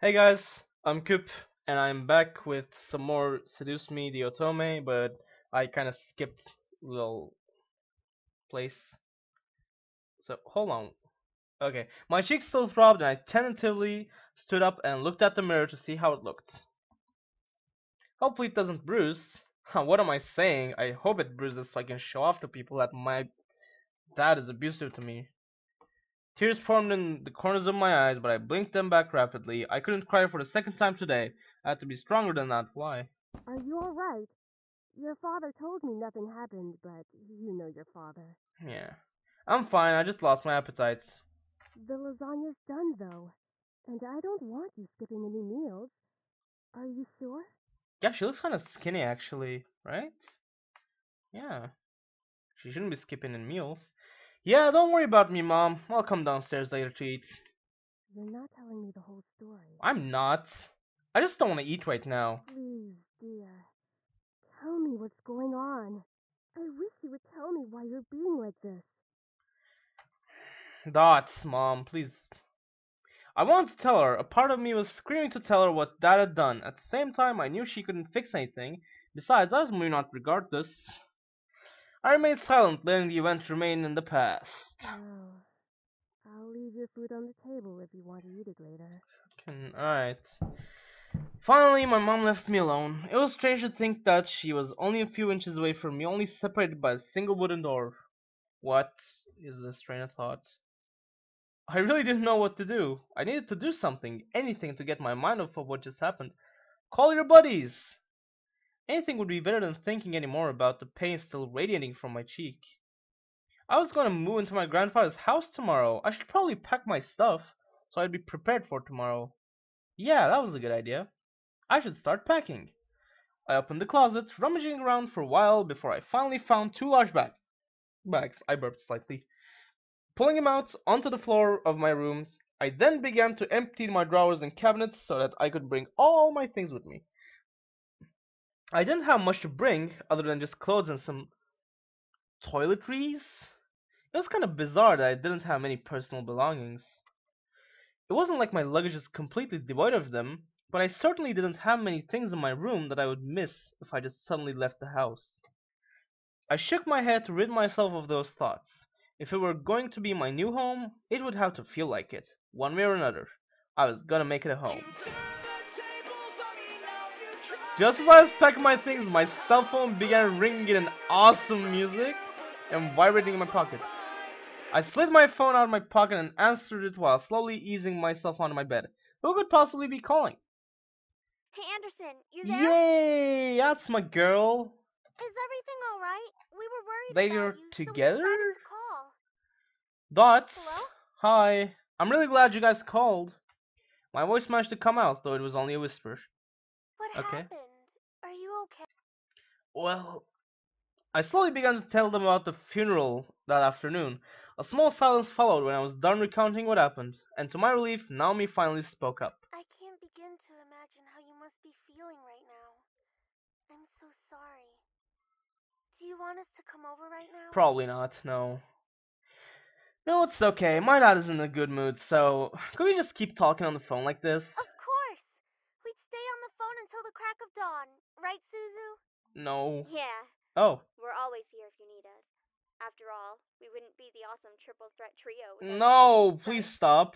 Hey guys, I'm Coop, and I'm back with some more Seduce Me the Otome, but I kinda skipped a little place. So hold on. Okay, my cheeks still throbbed, and I tentatively stood up and looked at the mirror to see how it looked. Hopefully it doesn't bruise. What am I saying? I hope it bruises so I can show off to people that my dad is abusive to me. Tears formed in the corners of my eyes, but I blinked them back rapidly. I couldn't cry for the second time today. I had to be stronger than that. Why? Are you all right? Your father told me nothing happened, but you know your father. Yeah. I'm fine, I just lost my appetite. The lasagna's done, though, and I don't want you skipping any meals. Are you sure? Yeah, she looks kinda skinny actually, right? Yeah. She shouldn't be skipping in meals. Yeah, don't worry about me, Mom. I'll come downstairs later to eat. You're not telling me the whole story. I'm not. I just don't want to eat right now. Please, dear. Tell me what's going on. I wish you would tell me why you're being like this. Dots, Mom, please. I wanted to tell her. A part of me was screaming to tell her what Dad had done. At the same time, I knew she couldn't fix anything. Besides, I was moving on regardless. I remained silent, letting the event remain in the past. Well, I'll leave your food on the table if you want to eat it later. Alright. Finally, my mom left me alone. It was strange to think that she was only a few inches away from me, only separated by a single wooden door. What is this train of thought? I really didn't know what to do. I needed to do something, anything to get my mind off of what just happened. Call your buddies! Anything would be better than thinking anymore about the pain still radiating from my cheek. I was going to move into my grandfather's house tomorrow. I should probably pack my stuff, so I'd be prepared for tomorrow. Yeah, that was a good idea. I should start packing. I opened the closet, rummaging around for a while before I finally found two large bags. I burped slightly. Pulling them out onto the floor of my room, I then began to empty my drawers and cabinets so that I could bring all my things with me. I didn't have much to bring other than just clothes and some toiletries. It was kind of bizarre that I didn't have many personal belongings. It wasn't like my luggage was completely devoid of them, but I certainly didn't have many things in my room that I would miss if I just suddenly left the house. I shook my head to rid myself of those thoughts. If it were going to be my new home, it would have to feel like it, one way or another. I was gonna make it a home. Just as I was packing my things, my cell phone began ringing in awesome music and vibrating in my pocket. I slid my phone out of my pocket and answered it while slowly easing myself onto my bed. Who could possibly be calling? Hey Anderson, you there? Yay! That's my girl. Is everything alright? We were worried They're about you, so we together? decided to call. Dots. Hello? Hi. I'm really glad you guys called. My voice managed to come out, though it was only a whisper. What Okay. happened? Are you okay? Well, I slowly began to tell them about the funeral that afternoon. A small silence followed when I was done recounting what happened, and to my relief, Naomi finally spoke up. I can't begin to imagine how you must be feeling right now. I'm so sorry. Do you want us to come over right now? Probably not, no. No, it's okay. My dad is in a good mood, so could we just keep talking on the phone like this? Of course! We'd stay on the phone until the crack of dawn. Right, Suzu? No. Yeah. Oh. We're always here if you need us. After all, we wouldn't be the awesome triple threat trio without No, you, please right? stop.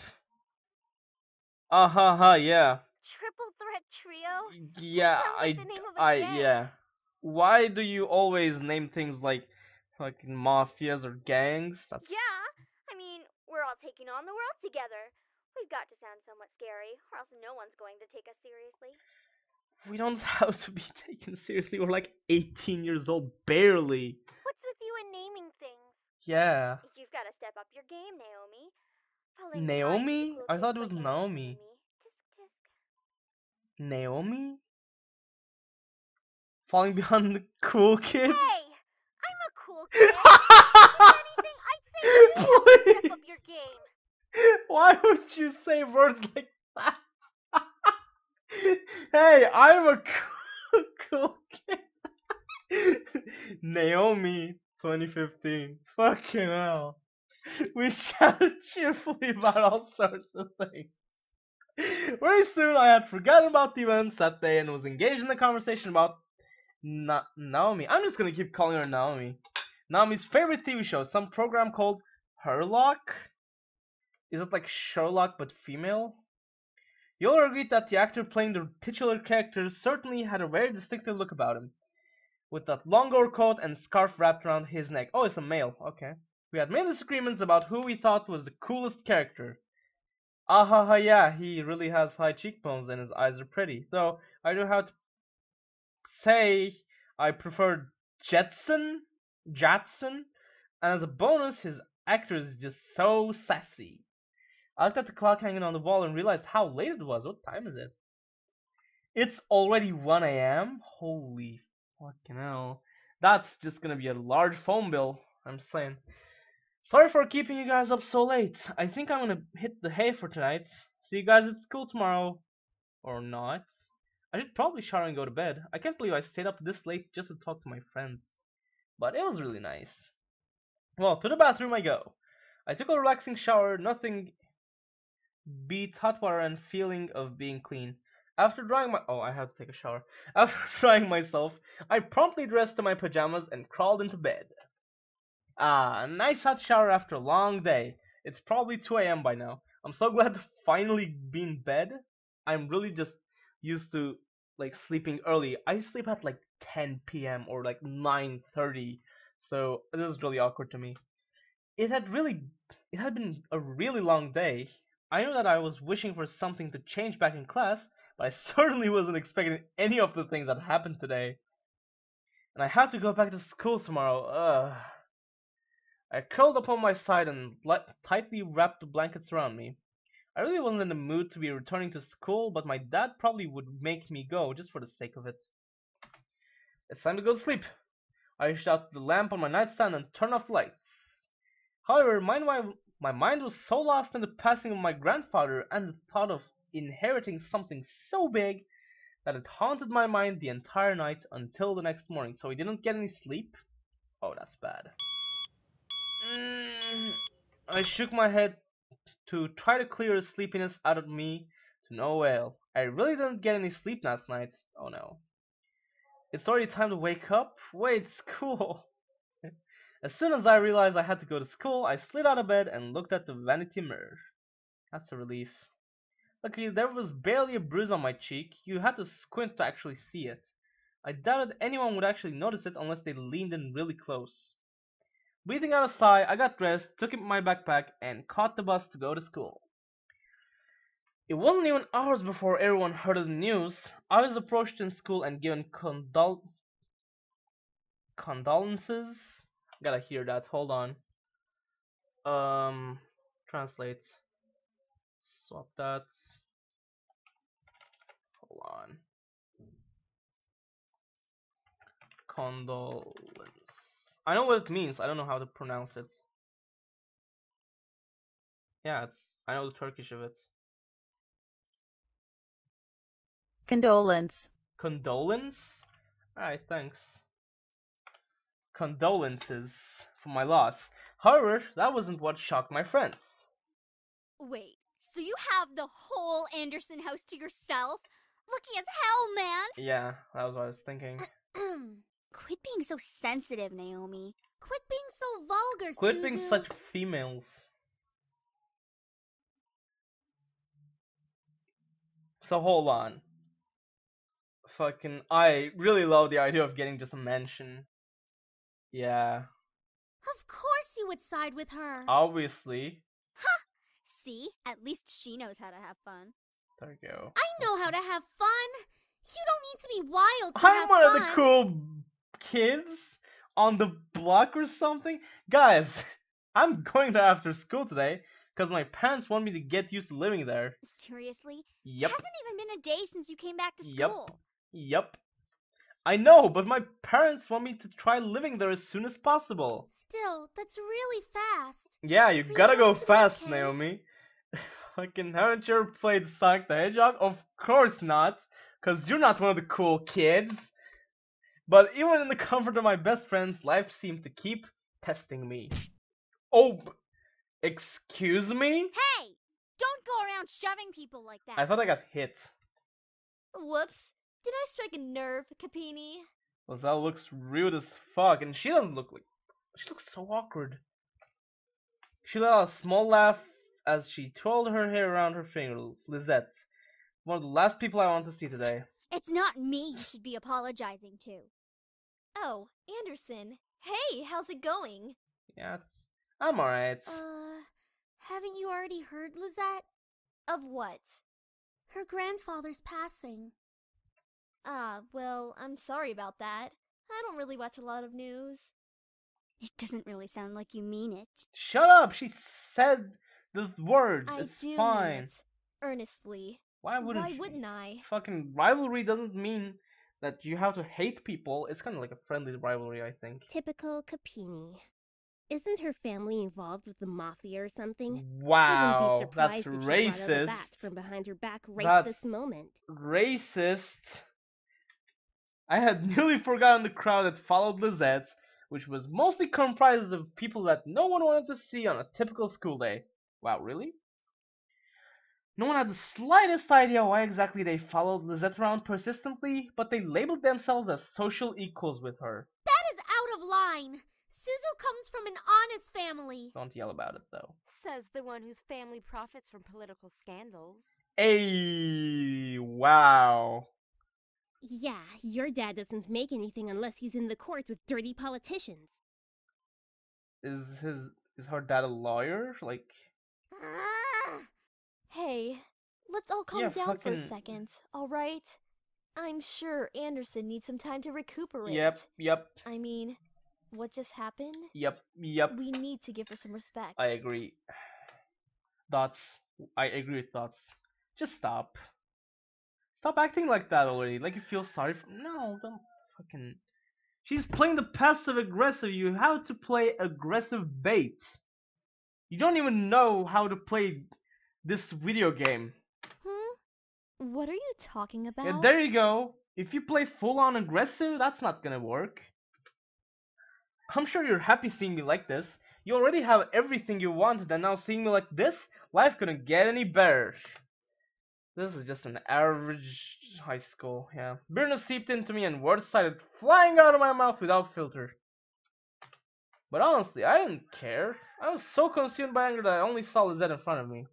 Ha ha, yeah. Triple threat trio? Yeah, Sounds like the name of a gang. yeah. Why do you always name things like fucking mafias or gangs? That's Yeah, I mean, we're all taking on the world together. We've got to sound somewhat scary, or else no one's going to take us seriously. we don't have to be taken seriously. We're like 18 years old, barely. What's with you and naming things? Yeah. You've got to step up your game, Naomi. Falling behind is the Naomi? cool I kids thought it was like Anderson and Naomi. me. Tisk tisk. Naomi? Falling behind the cool kids? Hey! I'm a cool kid! If anything, I'd say you have to step Please. up your game. Why would you say words like that? Hey, I'm a cool kid. Naomi 2015. Fucking hell. We chatted cheerfully about all sorts of things. Very soon, I had forgotten about the events that day and was engaged in a conversation about Naomi. I'm just gonna keep calling her Naomi. Naomi's favorite TV show, some program called Herlock. Is it like Sherlock but female? You'll agree that the actor playing the titular character certainly had a very distinctive look about him, with that long overcoat and scarf wrapped around his neck. Oh, it's a male. Okay. We had many disagreements about who we thought was the coolest character. Ah ha ha, yeah, he really has high cheekbones and his eyes are pretty. Though I do have to say I prefer Jetson, and as a bonus, his actor is just so sassy. I looked at the clock hanging on the wall and realized how late it was. What time is it? It's already 1 a.m.? Holy fucking hell. That's just gonna be a large phone bill, I'm saying. Sorry for keeping you guys up so late. I think I'm gonna hit the hay for tonight. See you guys at school tomorrow. Or not. I should probably shower and go to bed. I can't believe I stayed up this late just to talk to my friends. But it was really nice. Well, to the bathroom I go. I took a relaxing shower, nothing beats hot water and feeling of being clean. After drying my I had to take a shower. After drying myself, I promptly dressed in my pajamas and crawled into bed. Ah, a nice hot shower after a long day. It's probably 2 a.m. by now. I'm so glad to finally be in bed. I'm really just used to like sleeping early. I sleep at like 10 p.m. or like 9:30. So this is really awkward to me. It had really it had been a really long day. I knew that I was wishing for something to change back in class, but I certainly wasn't expecting any of the things that happened today. And I had to go back to school tomorrow. Ugh. I curled up on my side and tightly wrapped the blankets around me. I really wasn't in the mood to be returning to school, but my dad probably would make me go just for the sake of it. It's time to go to sleep. I reached out the lamp on my nightstand and turned off the lights. However, my mind was so lost in the passing of my grandfather and the thought of inheriting something so big that it haunted my mind the entire night until the next morning. So he didn't get any sleep? Oh, that's bad. I shook my head to try to clear the sleepiness out of me to no avail. I really didn't get any sleep last night. Oh no. It's already time to wake up? Wait, school! As soon as I realized I had to go to school, I slid out of bed and looked at the vanity mirror. That's a relief. Luckily, there was barely a bruise on my cheek. You had to squint to actually see it. I doubted anyone would actually notice it unless they leaned in really close. Breathing out a sigh, I got dressed, took my backpack, and caught the bus to go to school. It wasn't even hours before everyone heard of the news. I was approached in school and given condolences. Gotta hear that. Hold on. Translate. Swap that. Hold on. Condolence. I know what it means. I don't know how to pronounce it. Yeah, I know the Turkish of it. Condolence. Condolence? Alright, thanks. Condolences for my loss. However, that wasn't what shocked my friends. Wait, so you have the whole Anderson house to yourself? Lucky as hell, man! Yeah, that was what I was thinking. Quit being so sensitive, Naomi. Quit being so vulgar, Quit being Suzu. such females. So hold on. I really love the idea of getting just a mansion. Yeah. Of course you would side with her. Obviously. Ha! See? At least she knows how to have fun. There you go. I know how to have fun. You don't need to be wild to have I'm one fun. of the cool kids on the block or something. Guys, I'm going there after school today because my parents want me to get used to living there. Seriously? Yep. It hasn't even been a day since you came back to school. Yep. I know, but my parents want me to try living there as soon as possible. Still, that's really fast. Yeah, you Are gotta you go going to be fast, okay? Naomi. Haven't you ever played Sonic the Hedgehog? Of course not, because you're not one of the cool kids. But even in the comfort of my best friends, life seemed to keep testing me. Oh, excuse me? Hey! Don't go around shoving people like that. I thought I got hit. Whoops. Did I strike a nerve, Capini? Lizette looks rude as fuck, and she doesn't look like... She looks so awkward. She let out a small laugh as she twirled her hair around her fingers. Lizette, one of the last people I want to see today. It's not me you should be apologizing to. Oh, Anderson. Hey, how's it going? Yeah, I'm alright. Haven't you already heard, Lizette? Of what? Her grandfather's passing. Ah, well, I'm sorry about that. I don't really watch a lot of news. It doesn't really sound like you mean it. Shut up! She said the words. I It's do fine. mean it. Earnestly. Why wouldn't Why you? wouldn't I? Fucking rivalry doesn't mean that you have to hate people. It's kind of like a friendly rivalry, I think. Typical Capini. Isn't her family involved with the mafia or something? Wow, I wouldn't be that's surprised if she brought out the racist. bat from behind her back right That's this moment. Racist. I had nearly forgotten the crowd that followed Lizette, which was mostly comprised of people that no one wanted to see on a typical school day. Wow, really? No one had the slightest idea why exactly they followed Lizette around persistently, but they labeled themselves as social equals with her. That is out of line. Suzu comes from an honest family. Don't yell about it, though. Says the one whose family profits from political scandals. Hey, wow. Yeah, your dad doesn't make anything unless he's in the court with dirty politicians. Is her dad a lawyer? Like, Ah! Hey, let's all calm Yeah, down for a fucking- second, alright? I'm sure Anderson needs some time to recuperate. yep, I mean, what just happened? yep. We need to give her some respect. I agree. Dots. I agree with Dots. Just stop. Stop acting like that already. Like you feel sorry for. No, don't fucking. She's playing the passive aggressive. You have to play aggressive bait. You don't even know how to play this video game. What are you talking about? Yeah, there you go. If you play full on aggressive, that's not gonna work. I'm sure you're happy seeing me like this. You already have everything you wanted, and now seeing me like this, life couldn't get any better. This is just an average high school, yeah. Bitterness seeped into me and words started flying out of my mouth without filter. But honestly, I didn't care. I was so consumed by anger that I only saw Lizette in front of me.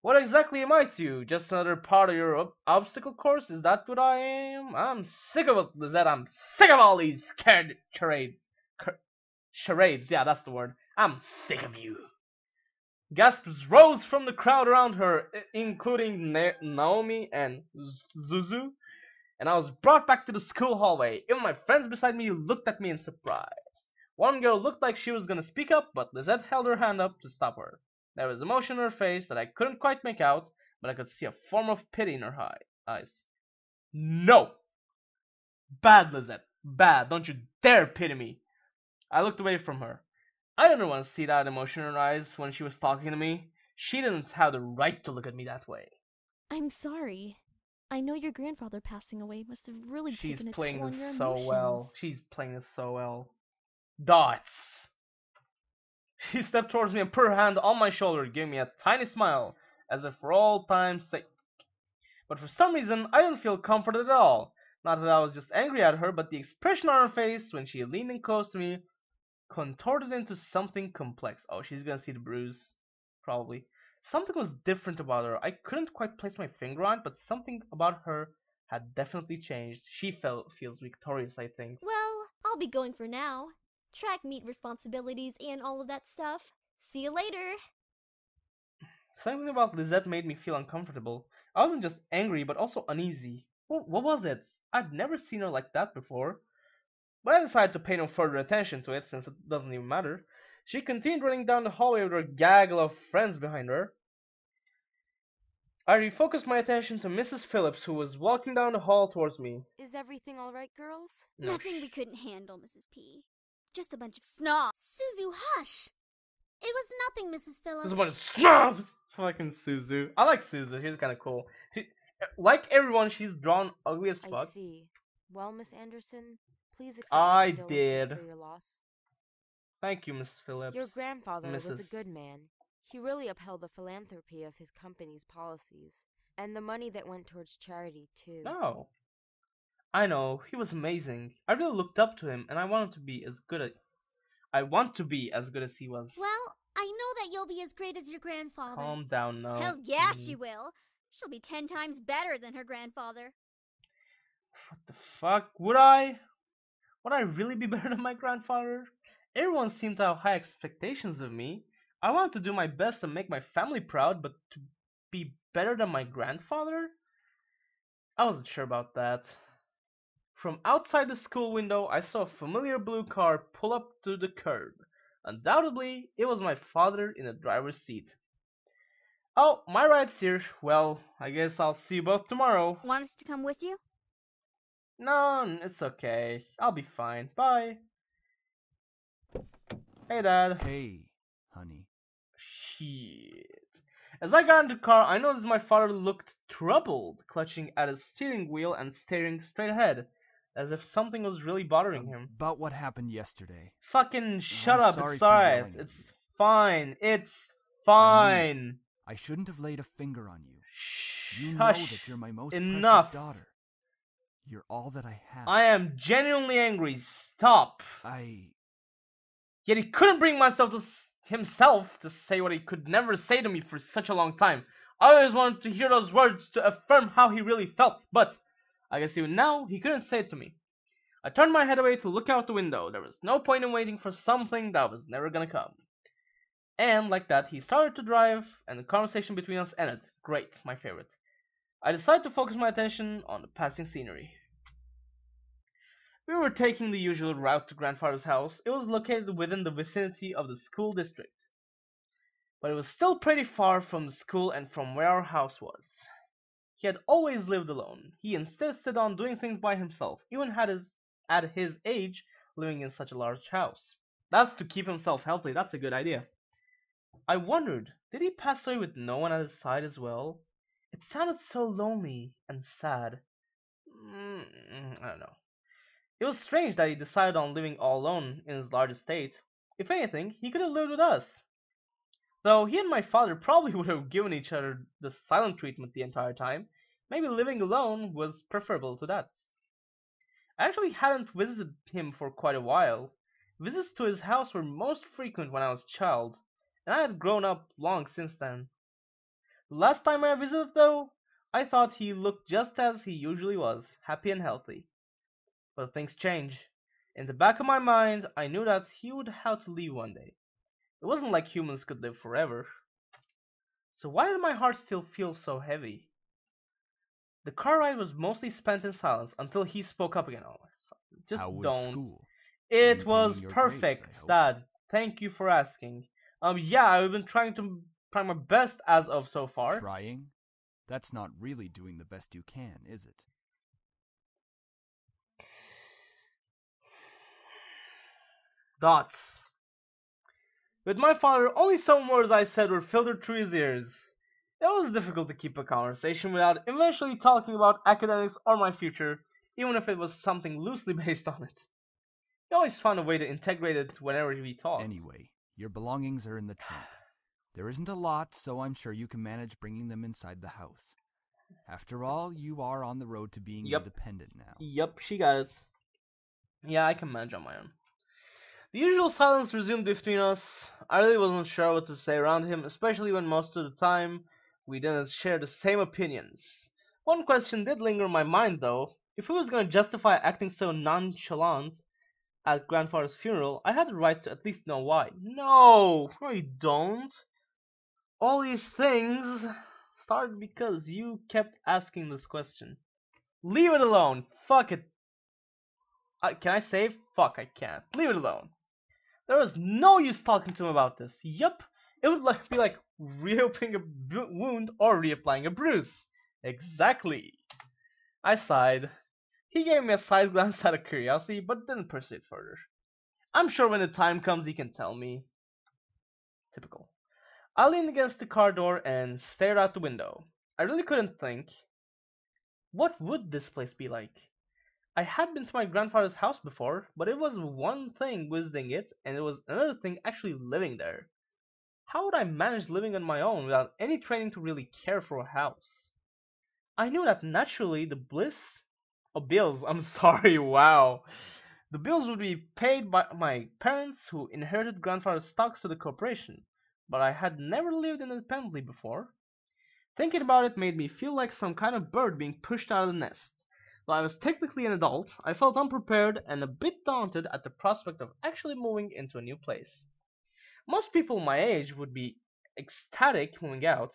What exactly am I to you? Just another part of your obstacle course? Is that what I am? I'm sick of it, Lizette. I'm sick of all these scared charades. Charades, yeah, that's the word. I'm sick of you. Gasps rose from the crowd around her, including Naomi and Zuzu, and I was brought back to the school hallway. Even my friends beside me looked at me in surprise. One girl looked like she was gonna speak up, but Lizette held her hand up to stop her. There was emotion in her face that I couldn't quite make out, but I could see a form of pity in her eyes. No! Bad, Lizette. Bad. Don't you dare pity me. I looked away from her. I didn't want to see that emotion in her eyes when she was talking to me. She didn't have the right to look at me that way. I'm sorry. I know your grandfather passing away must have really She's taken a playing toll on this your so emotions. well. She's playing this so well. Dots. She stepped towards me and put her hand on my shoulder, giving me a tiny smile, as if for all time's sake. But for some reason, I didn't feel comforted at all. Not that I was just angry at her, but the expression on her face when she leaned in close to me contorted into something complex. Oh, she's gonna see the bruise. Probably. Something was different about her. I couldn't quite place my finger on it, but something about her had definitely changed. She feels victorious, I think. Well, I'll be going for now. Track meet responsibilities and all of that stuff. See you later. Something about Lizette made me feel uncomfortable. I wasn't just angry, but also uneasy. What was it? I'd never seen her like that before. But I decided to pay no further attention to it, since it doesn't even matter. She continued running down the hallway with her gaggle of friends behind her. I refocused my attention to Mrs. Phillips, who was walking down the hall towards me. Is everything all right, girls? No, Nothing we couldn't handle, Mrs. P. Just a bunch of snobs. Suzu, hush! It was nothing, Mrs. Phillips. There's a bunch of snobs! Fucking Suzu. I like Suzu, she's kinda cool. Like everyone, she's drawn ugly as I fuck. see. Well, Miss Anderson, please accept I my condolences did. for your loss. Thank you, Mrs. Phillips. Your grandfather was a Mrs. good man. He really upheld the philanthropy of his company's policies, and the money that went towards charity, too. No. I know, he was amazing. I really looked up to him and I want to be as good as he was. Well, I know that you'll be as great as your grandfather. Calm down now. Hell yeah, she will. She'll be 10 times better than her grandfather. What the fuck? Would I? Would I really be better than my grandfather? Everyone seemed to have high expectations of me. I wanted to do my best and make my family proud, but to be better than my grandfather? I wasn't sure about that. From outside the school window, I saw a familiar blue car pull up to the curb. Undoubtedly, it was my father in the driver's seat. Oh, my ride's here. Well, I guess I'll see you both tomorrow. Want us to come with you? No, it's okay. I'll be fine. Bye. Hey, Dad. Hey, honey. Shit. As I got into the car, I noticed my father looked troubled, clutching at his steering wheel and staring straight ahead, as if something was really bothering him. About what happened yesterday. Fucking shut I'm up, sorry it's for alright. yelling at It's you. fine. It's I fine. I shouldn't have laid a finger on you. Shh. You know Hush. that you're my most Enough. precious daughter. You're all that I have. I am genuinely angry. Stop. Yet he couldn't bring himself to say what he could never say to me for such a long time. I always wanted to hear those words to affirm how he really felt, but I guess even now he couldn't say it to me. I turned my head away to look out the window. There was no point in waiting for something that was never gonna come. And like that, he started to drive, and the conversation between us ended. Great, my favorite. I decided to focus my attention on the passing scenery. We were taking the usual route to grandfather's house. It was located within the vicinity of the school district, but it was still pretty far from the school and from where our house was. He had always lived alone. He insisted on doing things by himself, even at his age, living in such a large house. That's to keep himself healthy. That's a good idea. I wondered, did he pass away with no one at his side as well? It sounded so lonely and sad. I don't know. It was strange that he decided on living all alone in his large estate. If anything, he could have lived with us. Though he and my father probably would have given each other the silent treatment the entire time, maybe living alone was preferable to that. I actually hadn't visited him for quite a while. Visits to his house were most frequent when I was a child, and I had grown up long since then. The last time I visited, though, I thought he looked just as he usually was, happy and healthy. But things change. In the back of my mind, I knew that he would have to leave one day. It wasn't like humans could live forever. So why did my heart still feel so heavy? The car ride was mostly spent in silence until he spoke up again. Oh, just How was don't. school? It Maintaining was your perfect, grades, I hope. Dad. Thank you for asking. Yeah, I've been trying my best as of so far. Trying? That's not really doing the best you can, is it? Dots. With my father, only some words I said were filtered through his ears. It was difficult to keep a conversation without eventually talking about academics or my future, even if it was something loosely based on it. He always found a way to integrate it whenever we talked. Anyway, your belongings are in the trunk. There isn't a lot, so I'm sure you can manage bringing them inside the house. After all, you are on the road to being independent now. Yep, she got it. Yeah, I can manage on my own. The usual silence resumed between us. I really wasn't sure what to say around him, especially when most of the time we didn't share the same opinions. One question did linger in my mind though. If he was going to justify acting so nonchalant at grandfather's funeral, I had the right to at least know why. No, you don't. All these things started because you kept asking this question. Leave it alone. Fuck it. Can I save? Fuck, I can't. Leave it alone. There was no use talking to him about this. Yup, it would be like reopening a wound or reapplying a bruise. Exactly. I sighed. He gave me a side glance out of curiosity, but didn't pursue it further. I'm sure when the time comes he can tell me. Typical. I leaned against the car door and stared out the window. I really couldn't think. What would this place be like? I had been to my grandfather's house before, but it was one thing visiting it, and it was another thing actually living there. How would I manage living on my own without any training to really care for a house? I knew that naturally the bills, I'm sorry, wow. The bills would be paid by my parents who inherited grandfather's stocks to the corporation, but I had never lived independently before. Thinking about it made me feel like some kind of bird being pushed out of the nest. Though I was technically an adult, I felt unprepared and a bit daunted at the prospect of actually moving into a new place. Most people my age would be ecstatic moving out.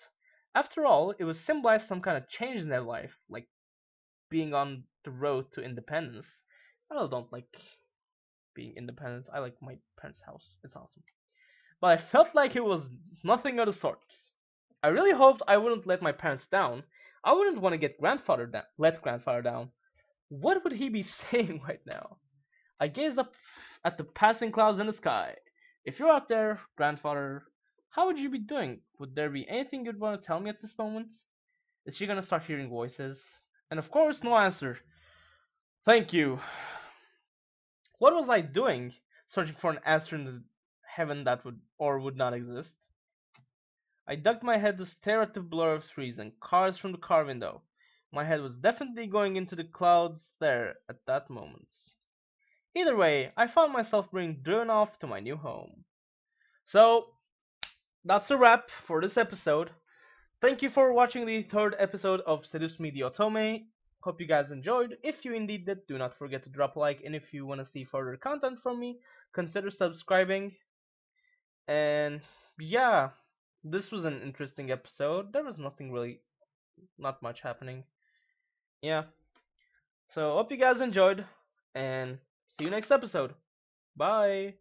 After all, it would symbolize some kind of change in their life, like being on the road to independence. I really don't like being independent. I like my parents' house. It's awesome. But I felt like it was nothing of the sort. I really hoped I wouldn't let my parents down. I wouldn't want to let grandfather down. What would he be saying right now? I gazed up at the passing clouds in the sky. If you're out there, grandfather, how would you be doing? Would there be anything you'd want to tell me at this moment? Is she gonna start hearing voices? And of course, no answer. Thank you. What was I doing? Searching for an answer in the heaven that would or would not exist? I ducked my head to stare at the blur of trees and cars from the car window. My head was definitely going into the clouds there at that moment. Either way, I found myself being driven off to my new home. So, that's a wrap for this episode. Thank you for watching the third episode of Seduce Me the Otome. Hope you guys enjoyed. If you indeed did, do not forget to drop a like, and if you want to see further content from me, consider subscribing. And yeah, this was an interesting episode. There was not much happening. Yeah. So hope you guys enjoyed, and see you next episode. Bye.